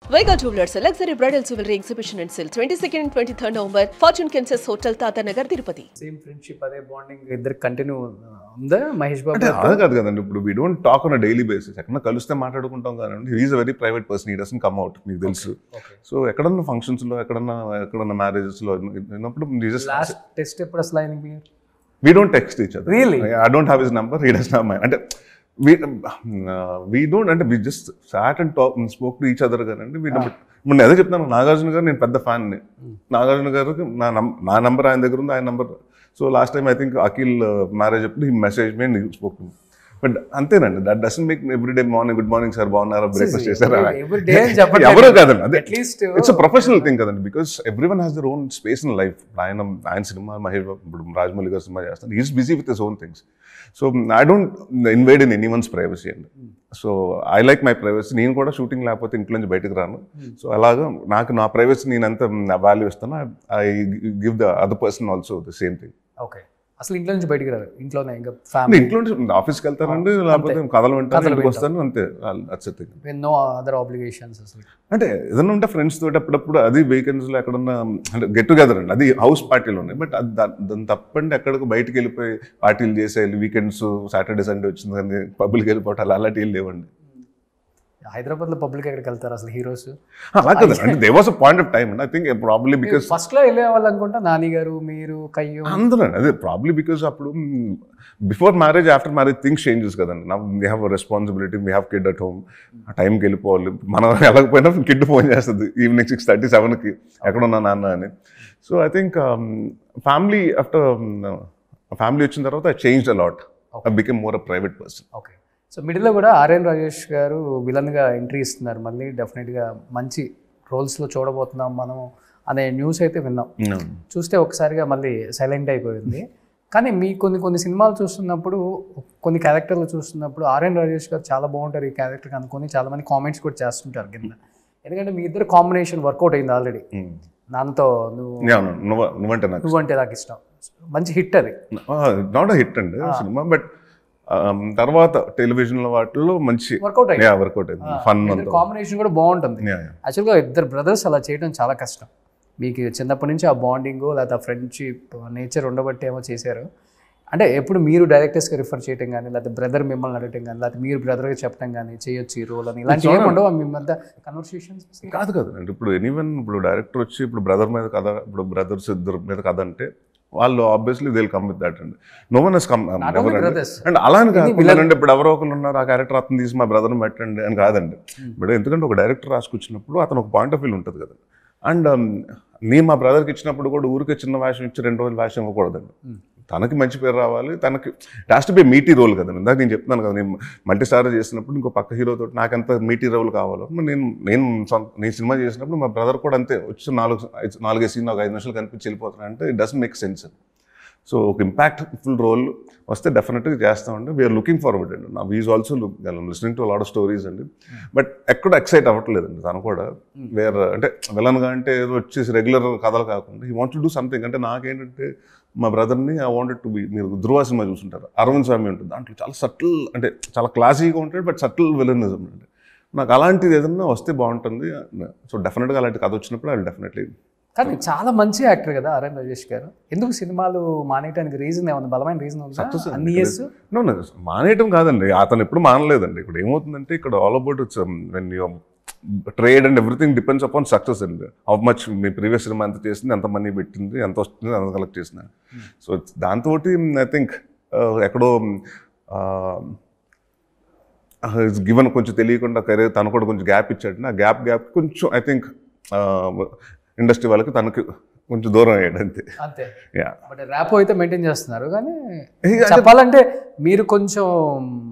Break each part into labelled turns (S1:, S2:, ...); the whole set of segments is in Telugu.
S1: Vega Jewelers, a luxury bridal jewelry exhibition and sale 22nd and 23rd November, Fortune Kansas Hotel, Tata Nagar, Tirupati.
S2: Same friendship, అదే బాండింగ్ ఇద్దరు కంటిన్యూ ఉందా మహేష్ బాబు?
S3: అంటే అది కాదు కదండి, ఇప్పుడు we don't talk on a daily basis. ఎక్కడ కలిస్తే మాట్లాడుకుంటాం కానీ he is a very private person, he doesn't come out, మీకు తెలుసు. సో ఎక్కడన్నా ఫంక్షన్స్లో ఎక్కడన్నా మ్యారేజెస్లో ఉన్నప్పుడు
S2: లాస్ట్ టెస్ట్ ఎప్పుడు అసలు ఆయన మీరు?
S3: We don't text each other.
S2: Really?
S3: I don't have his number, he does have mine. అంటే వీ డోంట్, అంటే we just sat and talk spoke to each other కదండి. ఇప్పుడు నేను అదే చెప్తాను, నాగార్జున గారు నేను పెద్ద ఫ్యాన్ని. నాగార్జున గారికి నా నంబర్ ఆయన దగ్గర ఉంది, ఆయన number. So last time I think Akhil marriage అప్పుడు he message me and spoke to. But అంతేనండి, that doesn't make everyday morning good morning sir బాగున్నారా, బ్రేక్ఫాస్ట్ చేశారా, ఎవరో కాదండి. అదే ఇట్స్ అ ప్రొఫెషనల్ థింగ్ కదండి, because everyone has their own space in life. ఆయన సినిమా, మహేష్ బాబు ఇప్పుడు రాజమౌళి గారు సినిమా చేస్తాను, is busy with his own things. So I don't invade in any once privacy అండి. So I like my privacy. నేను కూడా షూటింగ్ లేకపోతే ఇంట్లో నుంచి బయటకు రాను. సో అలాగా నాకు నా ప్రైవసీ నేను ఎంత వాల్యూ ఇస్తాను, I give the other person also the same thing.
S2: Okay, అసలు ఇంట్లో నుంచి బయటకు రారు, ఇంట్లోనే ఇంకా ఫ్యామిలీ,
S3: ఇంట్లో నుంచి ఆఫీస్కి వెళ్తానండి, లేకపోతే కథలు వింటాను, ఇంటికి వస్తాను, అంతే.
S2: నో అదర్ ఆబ్లిగేషన్స్ అసలు.
S3: అంటే ఏదైనా ఉంటే ఫ్రెండ్స్ తోటి అప్పుడప్పుడు, అది వీకెండ్స్లో ఎక్కడన్నా అంటే గెట్ టుగెదర్ అండి, అది హౌస్ పార్టీలు ఉన్నాయి. బట్ దాని తప్పండి ఎక్కడికి బయటకు వెళ్ళిపోయి పార్టీలు చేసేయాలి, వీకెండ్స్ సాటర్డే సండే వచ్చింది కానీ పబ్లిక్ వెళ్ళిపోవటాలు అలాంటివి ఏం లేవండి.
S2: హైదరాబాద్లో పబ్లిక్ ఎక్కడికి వెళ్తారు అసలు హీరోస్?
S3: అలా కదా, అంటే they was a point of time అండి. ఐ థింక్ ప్రాబ్లీ బికాస్
S2: ఫస్ట్లో వెళ్ళేవాళ్ళు అనుకుంటా, నాని గారు, మీరు, కయ్యూ
S3: అందరూ. అదే ప్రాబ్లీ బికాస్ అప్పుడు before marriage, after marriage things changes కదండి. నా we have responsibility, we have kid at home, ఆ టైంకి వెళ్ళిపోవాలి. మనం వెళ్ళకపోయినా కిడ్ ఫోన్ చేస్తుంది ఈవినింగ్ 6:30, 7కి ఎక్కడున్నా నాన్న అని. So I think family, after family వచ్చిన తర్వాత I changed a lot, I become more a private person.
S2: Okay. So మిడిల్లో కూడా ఆర్ఎన్ రాజేష్ గారు విలన్గా ఎంట్రీ ఇస్తున్నారు, మళ్ళీ డెఫినెట్గా మంచి రోల్స్లో చూడబోతున్నాం మనం అనే న్యూస్ అయితే విన్నాం. చూస్తే ఒకసారిగా మళ్ళీ సైలెంట్ అయిపోయింది. కానీ మీ కొన్ని సినిమాలు చూస్తున్నప్పుడు, కొన్ని క్యారెక్టర్లు చూస్తున్నప్పుడు ఆర్ఎన్ రాజేష్ గారు చాలా బాగుంటారు ఈ క్యారెక్టర్ అనుకొని చాలామంది కామెంట్స్ కూడా చేస్తుంటారు కింద. ఎందుకంటే మీ ఇద్దరు కాంబినేషన్ వర్కౌట్ అయింది ఆల్రెడీ. నాన్నతో
S3: నువ్వంటే
S2: నాకు ఇష్టం, మంచి హిట్ అది.
S3: నాట్ అ హిట్ అండి సినిమా, బట్ తర్వాత టెలివిజన్లో వాటిల్లో మంచి వర్కౌట్ అయింది. ఫన్
S2: కాంబినేషన్ కూడా బాగుంటుంది. యాక్చువల్గా ఇద్దరు బ్రదర్స్ అలా చేయడం చాలా కష్టం. మీకు చిన్నప్పటి నుంచి ఆ బాండింగ్ లేకపోతే ఆ ఫ్రెండ్షిప్ నేచర్ ఉండబట్టి ఏమో చేశారు. అంటే ఎప్పుడు మీరు డైరెక్టర్స్గా రిఫర్ చేయడం కానీ, లేకపోతే బ్రదర్ మిమ్మల్ని అడగటం కానీ, లేకపోతే మీరు బ్రదర్గా చెప్పడం కానీ, చేయొచ్చు ఈ రోల్ అని, ఇలాంటి ఏముండవు మీ మధ్య కన్వర్సేషన్స్?
S3: కాదు అంటే ఇప్పుడు ఎనీవన్, ఇప్పుడు డైరెక్టర్ వచ్చి ఇప్పుడు బ్రదర్ మీద కథ, ఇప్పుడు బ్రదర్స్ ఇద్దరు మీద కథ అంటే వాళ్ళు obviously they will come with that అండి. No one has come and అలా అని కాదండి. ఇప్పుడు ఎవరో ఒకరు ఉన్నారు, ఆ క్యారెక్టర్ అతను తీసి మా బ్రదర్ని పెట్టండి అని కాదండి. ఇప్పుడు ఎందుకంటే ఒక డైరెక్టర్ రాసుకొచ్చినప్పుడు అతను ఒక పాయింట్ ఆఫ్ వ్యూ ఉంటుంది కదా. అండ్ నేను మా బ్రదర్కి ఇచ్చినప్పుడు కూడా ఊరికే చిన్న వేషం ఇచ్చి 2 రోజులు వేషం ఇవ్వకూడదండి. తనకి మంచి పేరు రావాలి, తనకి లాస్ట్ బి మీటీ రోల్ కదండి. ఇందాక నేను చెప్తున్నాను కదా, నేను మల్టీ స్టార్ చేసినప్పుడు ఇంకో పక్క హీరోతో నాకు ఎంత మీటీ రోల్ కావాలో, నేను సినిమా చేసినప్పుడు మా బ్రదర్ కూడా అంతే, వచ్చి 4-5 సీన్ ఒక 5 నిమిషాలు కనిపించి వెళ్ళిపోతాను అంటే it doesn't make sense. So ఒక ఇంపాక్ట్ఫుల్ రోల్ వస్తే డెఫినెట్గా చేస్తామండి. వీఆర్ లుకింగ్ ఫార్వర్డ్ అండి. నా వీజ్ also listening to lot of stories అండి. బట్ ఎక్కడ ఎక్సైట్ అవ్వట్లేదండి తను కూడా. వేరే అంటే విలన్గా అంటే ఏదో వచ్చేసి రెగ్యులర్ కథలు కాకుండా he want to do something. అంటే నాకేంటంటే మా బ్రదర్ని ఐ వాంటెడ్ టు బి, మీరు ధృవ సినిమా చూసుంటారు, అరవింద్ స్వామి ఉంటుంది, దాంట్లో చాలా సటిల్, అంటే చాలా క్లాసీగా ఉంటాడు, బట్ సటిల్ విలనిజం అండి. నాకు అలాంటిది ఏదన్నా వస్తే బాగుంటుంది. సో డెఫినెట్గా అలాంటి కథ వచ్చినప్పుడు ఐ విల్ డెఫినెట్లీ.
S2: కానీ చాలా మంచి యాక్టర్ కదా ఆర్ఎన్ రాజేష్ గారు. ఎందుకు సినిమాలు మానేయడానికి రీజన్ ఏమన్నా, బలమైన రీజన్ ఉందా?
S3: మానేయటం కాదండి, అతను ఎప్పుడు మానలేదండి. ఇప్పుడు ఏమవుతుందంటే ఇక్కడ all about when you trade and everything depends upon success అండి. హౌ మచ్ మీ ప్రీవియస్ సినిమా ఎంత చేసింది, ఎంత మనీ పెట్టింది, ఎంత వస్తుంది, ఎంత కలెక్ట్ చేసిన. సో దాంతో ఐ థింక్ ఎక్కడో గివెన్ కొంచెం తెలియకుండా కెరీర్ తను కూడా కొంచెం గ్యాప్ ఇచ్చాడు. ఆ గ్యాప్ కొంచెం ఐ థింక్ ఇండస్ట్రీ వాళ్ళకి తనకి కొంచెం దూరం అయ్యాడు అంతే.
S2: బట్ ర్యాప్ అయితే మెయింటైన్ చేస్తున్నారు. కానీ చెప్పాలంటే మీరు కొంచెం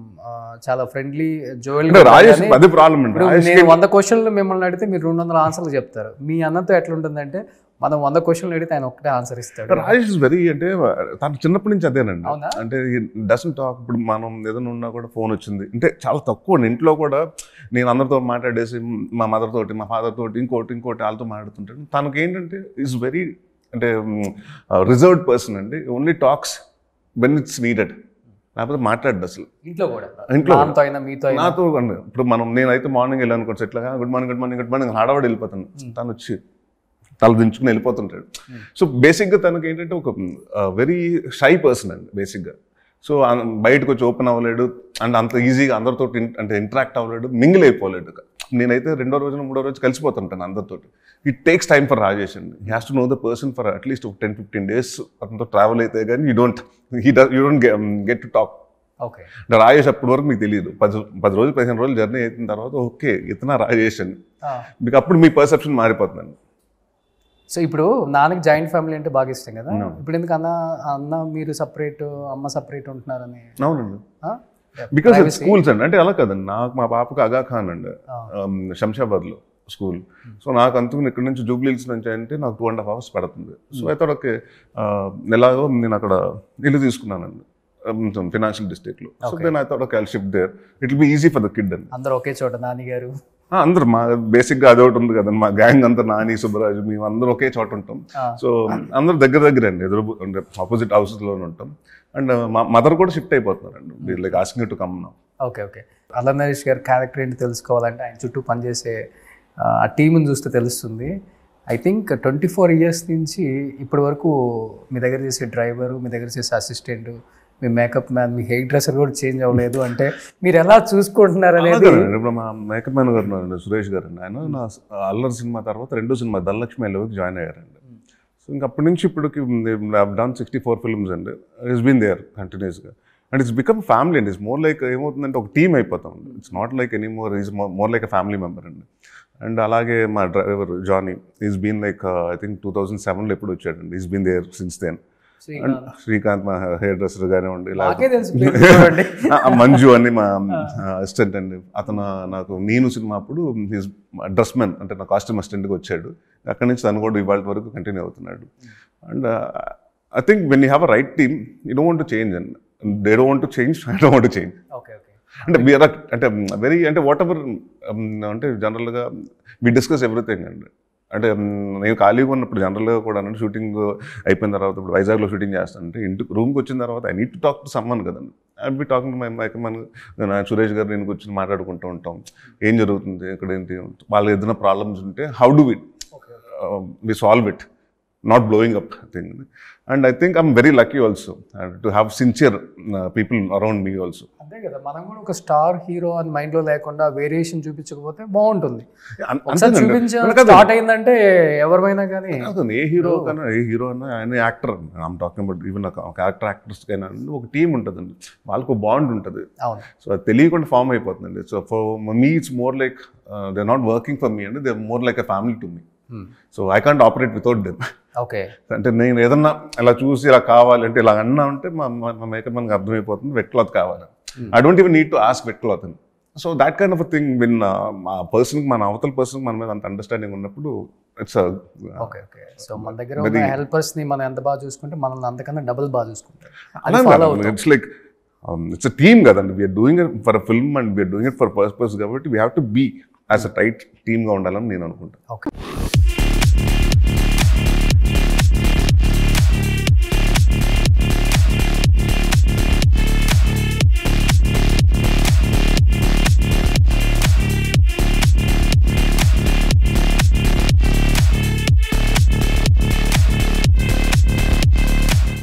S2: చాలా ఫ్రెండ్లీ జోయల్.
S3: రాజేష్ అదే ప్రాబ్లం అండి.
S2: నేను 100 క్వశ్చన్లు మిమ్మల్ని అడిగితే మీరు 200 ఆన్సర్లు చెప్తారు. మీ అన్నతో ఎట్లుంటుందంటే మనం 100 క్వశ్చన్లు అడిగితే ఆయన ఒకటే ఆన్సర్ ఇస్తాడు.
S3: రాజేష్ ఇస్ వెరీ, అంటే తను చిన్నప్పటి నుంచి అదేనండి. అంటే డజంట్ టాక్. ఇప్పుడు మనం ఏదైనా ఉన్నా కూడా ఫోన్ వచ్చింది అంటే చాలా తక్కువ. ఇంట్లో కూడా నేను అందరితో మాట్లాడేసి మా మదర్ తోటి, మా ఫాదర్ తోటి, ఇంకోటి వాళ్ళతో మాట్లాడుతుంటాను. తనకి ఏంటంటే ఈజ్ వెరీ, అంటే రిజర్వ్డ్ పర్సన్ అండి. Only talks when it's needed. లేకపోతే మాట్లాడు అసలు
S2: ఇంట్లో కూడా,
S3: ఇంట్లో
S2: నాతో
S3: ఇప్పుడు నేనైతే మార్నింగ్ వెళ్ళాను అనుకోండి ఎట్లా గుడ్ మార్నింగ్ హడావడి వెళ్ళిపోతాను, తను వచ్చి తల దించుకుని వెళ్ళిపోతుంటాడు. సో బేసిక్గా తనకి ఏంటంటే ఒక వెరీ షై పర్సన్ అండి బేసిక్గా. సో బయటకు వచ్చి ఓపెన్ అవ్వలేడు అండ్ అంత ఈజీగా అందరితో అంటే ఇంటరాక్ట్ అవ్వలేడు, మింగిల్ అయిపోలేడు. నేనైతే 2వ రోజున 3వ రోజు కలిసిపోతుంటాను అందరితో. It takes time for Rajesh అండి. He has to know the person for అట్లీస్ట్ 10-15 days అతనితో ట్రావెల్ అయితే కానీ you don't get to talk. అంటే రాజేష్ అప్పటి వరకు మీకు తెలియదు. 10 రోజులు 15 రోజులు జర్నీ అయిన తర్వాత ఓకే ఇతన రాజేష్ అని మీకు అప్పుడు మీ పర్సెప్షన్ మారిపోతుందండి.
S2: సో ఇప్పుడు నాన్నకి జాయింట్ ఫ్యామిలీ అంటే బాగా ఇష్టం కదా, ఇప్పుడు ఎందుకు అన్న మీరు సపరేట్ అమ్మ సపరేట్ ఉంటున్నారని?
S3: అవునండి, బికాస్ స్కూల్స్ అండి. అంటే అలా కదండి, నాకు మా పాపకు అగా ఖాన్ అండి శంషాబాద్లో స్కూల్. సో నాకు అందుకుని ఇక్కడ నుంచి జూబ్లీహిల్స్ నుంచి అంటే నాకు 2.5 hours పడుతుంది. సో అయితే ఒక ఎలాగో నేను అక్కడ ఇల్లు తీసుకున్నానండి ఫినాన్షియల్ డిస్ట్రిక్ట్లో. సో నేను అయితే ఒక shift there, it will be easy for the kid అండి.
S2: అందరూ ఒకే చోట, నాన్నగారు
S3: అందరు మా బేసిక్గా అది ఒకటి ఉంది కదండి, మా గ్యాంగ్ అంతా నాని సుబ్బరాజు మేము అందరూ ఒకే చోట ఉంటాం. సో అందరూ దగ్గర అండి, ఎదురు అంటే ఆపోజిట్ హౌసెస్లోనే ఉంటాం. అండ్ మా మదర్ కూడా షిఫ్ట్ అయిపోతున్నారండి, like asking to come now.
S2: Okay Allari Naresh గారి క్యారెక్టర్ ఏంటి తెలుసుకోవాలంటే ఆయన చుట్టూ పనిచేసే ఆ టీంని చూస్తే తెలుస్తుంది. ఐ థింక్ 24 years నుంచి ఇప్పటి వరకు మీ దగ్గర చేసే డ్రైవరు, మీ దగ్గర చేసే అసిస్టెంట్, మీ మేకప్ మ్యాన్, మీ హెయిర్ డ్రెస్సర్ కూడా చేంజ్ అవ్వలేదు. అంటే మీరు ఎలా చూసుకుంటున్నారు అనేది.
S3: ఇప్పుడు మా మేకప్ మ్యాన్ గారు సురేష్ గారు అండి, ఆయన నా అల్లరి సినిమా తర్వాత 2వ సినిమా ధనలక్ష్మి ఎల్లోకి జాయిన్ అయ్యారండి. సో ఇంక అప్పటి నుంచి ఇప్పటికి డన్ 64 films అండి. ఇట్స్ బీన్ దేర్ కంటిన్యూస్గా అండ్ ఇట్స్ బికమ్ ఫ్యామిలీ అండి. ఇట్స్ మోర్ లైక్ ఏమవుతుందంటే ఒక టీమ్ అయిపోతాం. It's not like any more like a family member అండి. అండ్ అలాగే మా driver Johnny is been like I think 2007లో ఎప్పుడు వచ్చాడండి. Is been there since then. And Srikanth మా హెయిర్ డ్రెస్సర్ కానివ్వండి, మంజు అని మా అసిస్టెంట్ అండి, అతను నాకు నేను సినిమా అప్పుడు హిజ్ డ్రెస్ మ్యాన్ అంటే నా కాస్ట్యూమ్ అసిస్టెంట్గా వచ్చాడు. అక్కడి నుంచి తను కూడా ఇవాళ వరకు కంటిన్యూ అవుతున్నాడు. And I think when you have a right team you don't want to change and they don't want to change, I don't want to change. అంటే వీఆర్ అంటే వెరీ అంటే వాట్ ఎవర్ అంటే జనరల్గా వి డిస్కస్ ఎవ్రీథింగ్ అండి. అంటే నేను ఖాళీగా ఉన్నప్పుడు జనరల్గా కూడా అంటే షూటింగ్ అయిపోయిన తర్వాత ఇప్పుడు వైజాగ్లో షూటింగ్ చేస్తానంటే ఇంటికి రూమ్కి వచ్చిన తర్వాత I need to talk to someone కదండి. I be talking to my makeup man, Suresh garu నేను కూర్చొని మాట్లాడుకుంటూ ఉంటాం, ఏం జరుగుతుంది ఇక్కడ ఏంటి, వాళ్ళకి ఏదైనా ప్రాబ్లమ్స్ ఉంటే how do we solve it, not blowing up thing. And I think I'm very lucky also to have sincere people around me also.
S2: అంతే కదా, మనం కూడా ఒక స్టార్ హీరో అని మైండ్లో లేకుండా వేరియేషన్ చూపించకపోతే బాగుంటుంది. స్టార్ట్ అయిందంటే ఎవరిమైనా కానీ
S3: ఏ హీరో కన్నా ఏ హీరో అన్నా ఆయన actor I'm talking about even character యాక్టర్స్కైనా ఒక టీమ్ ఉంటుందండి, వాళ్ళకు బాండ్ ఉంటుంది. సో అది తెలియకుండా ఫామ్ అయిపోతుందండి. So for me it's more like they are not working for me అండి, they are more like a family to me. So I can't operate without them.
S2: Okay,
S3: అంటే నేను ఏదన్నా ఇలా చూసి ఇలా కావాలంటే ఇలా అన్నా ఉంటే మా మేకప్ మనకు అర్థమైపోతుంది వెట్ క్లాత్ కావాలి. I don't even need to ask wet cloth అని. So that kind of a thing when మా పర్సన్కి మన అవతల పర్సన్కి మన మీద అంత అండర్స్టాండింగ్ ఉన్నప్పుడు ఇట్స్
S2: ఓకే. సో మన దగ్గర హెల్పర్స్ని మనం ఎంత బాగా చూసుకుంటే మనల్ని అంతకన్నా డబుల్ బాగా చూసుకుంటాం.
S3: It's like it's a team కదండి. We're doing it for a film and we're doing it for purpose కాబట్టి we have to be as a tight టీమ్గా ఉండాలని నేను అనుకుంటాను.
S2: ఓకే.